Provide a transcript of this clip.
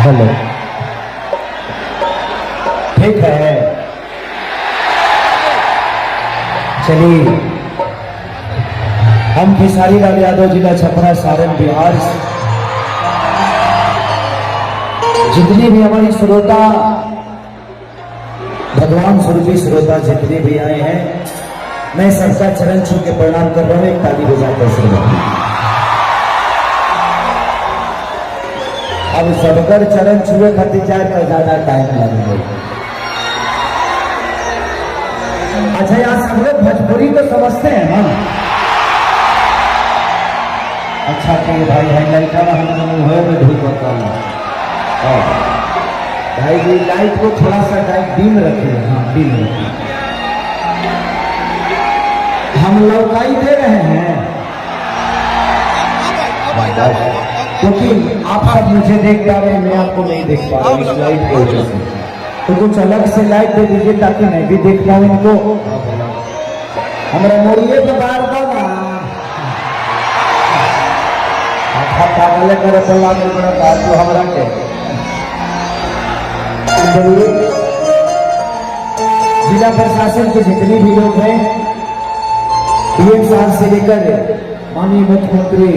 Hello, ठीक है। चलिए, हम खेसारी लाल यादव जिला छपरा सारण बिहार से जितने भी हमारी श्रोता, भगवान स्वरूपी श्रोता जितने भी आए हैं, मैं सबका चरण छू के प्रणाम कर रहा हूं। एक ताली बजाकर श्रोता। अब सबकर चरण छुए खातिर जाए तो ज्यादा टाइम लगेगा। अच्छा, यहाँ सब लोग भोजपुरी तो समझते हैं ना? अच्छा ठीक भाई, है लाइट हम में धूप करता हूँ भाई जी। लाइट को थोड़ा सा लाइट डिम रखिए। हाँ, डिम रखिए। हम लौकाई दे रहे हैं क्योंकि आप सब मुझे देख पा रहे हैं, मैं आपको नहीं देख पा रहा हूँ इस लाइट की वजह से। तो कुछ अलग से लाइट दे दीजिए ताकि मैं भी देख पाऊँ इनको। हमारा मोड़िए तो बार बार पागल करे तो लाभ बड़ा बात तो हमारा के जिला प्रशासन के जितने भी लोग हैं, डीएम साहब से लेकर माननीय मुख्यमंत्री